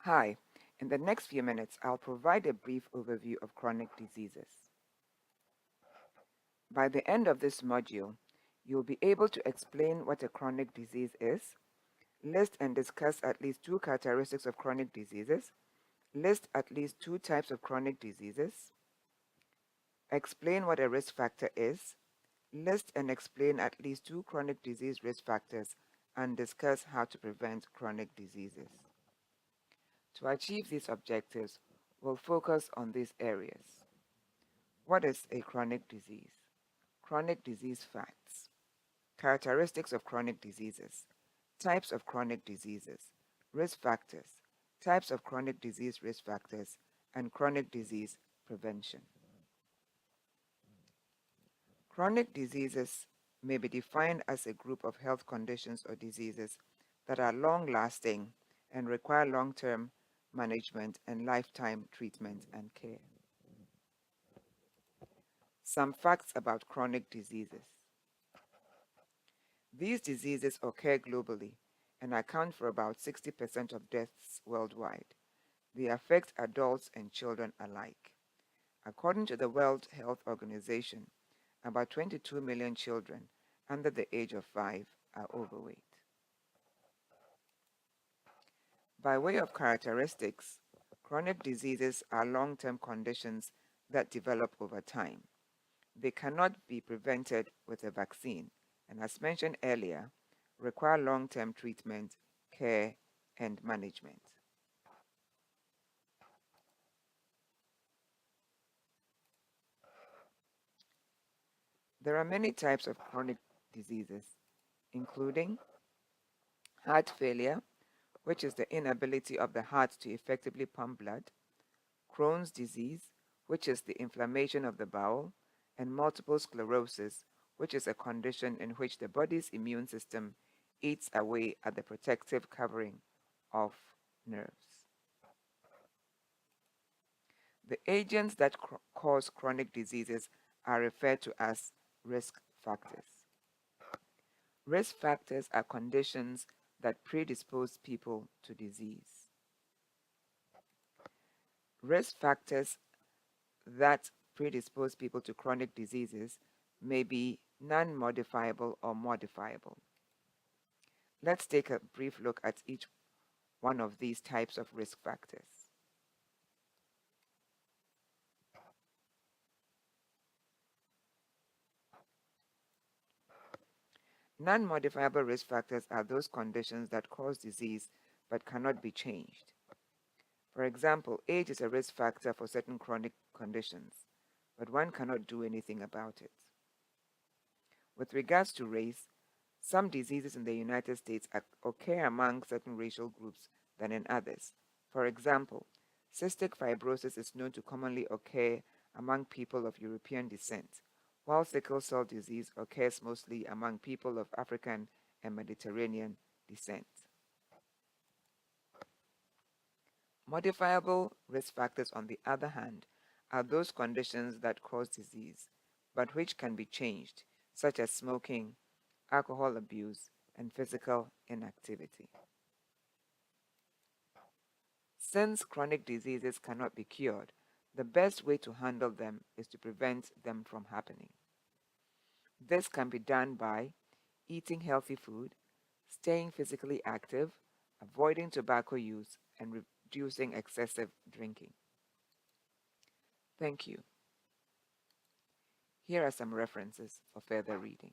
Hi, in the next few minutes, I'll provide a brief overview of chronic diseases. By the end of this module, you'll be able to explain what a chronic disease is, list and discuss at least two characteristics of chronic diseases, list at least two types of chronic diseases, explain what a risk factor is, list and explain at least two chronic disease risk factors, and discuss how to prevent chronic diseases. To achieve these objectives, we'll focus on these areas. What is a chronic disease? Chronic disease facts. Characteristics of chronic diseases. Types of chronic diseases. Risk factors. Types of chronic disease risk factors and chronic disease prevention. Chronic diseases may be defined as a group of health conditions or diseases that are long-lasting and require long-term management and lifetime treatment and care. Some facts about chronic diseases. These diseases occur globally and account for about 60% of deaths worldwide. They affect adults and children alike. According to the World Health Organization, about 22 million children under the age of 5 are overweight. By way of characteristics, chronic diseases are long-term conditions that develop over time. They cannot be prevented with a vaccine, and as mentioned earlier, require long-term treatment, care, and management. There are many types of chronic diseases, including heart failure, which is the inability of the heart to effectively pump blood, Crohn's disease, which is the inflammation of the bowel, and multiple sclerosis, which is a condition in which the body's immune system eats away at the protective covering of nerves. The agents that cause chronic diseases are referred to as risk factors. Risk factors are conditions that predispose people to disease. Risk factors that predispose people to chronic diseases may be non-modifiable or modifiable. Let's take a brief look at each one of these types of risk factors. Non-modifiable risk factors are those conditions that cause disease but cannot be changed. For example, age is a risk factor for certain chronic conditions, but one cannot do anything about it. With regards to race, some diseases in the United States occur among certain racial groups than in others. For example, cystic fibrosis is known to commonly occur among people of European descent, while sickle cell disease occurs mostly among people of African and Mediterranean descent. Modifiable risk factors, on the other hand, are those conditions that cause disease, but which can be changed, such as smoking, alcohol abuse, and physical inactivity. Since chronic diseases cannot be cured, the best way to handle them is to prevent them from happening. This can be done by eating healthy food, staying physically active, avoiding tobacco use, and reducing excessive drinking. Thank you. Here are some references for further reading.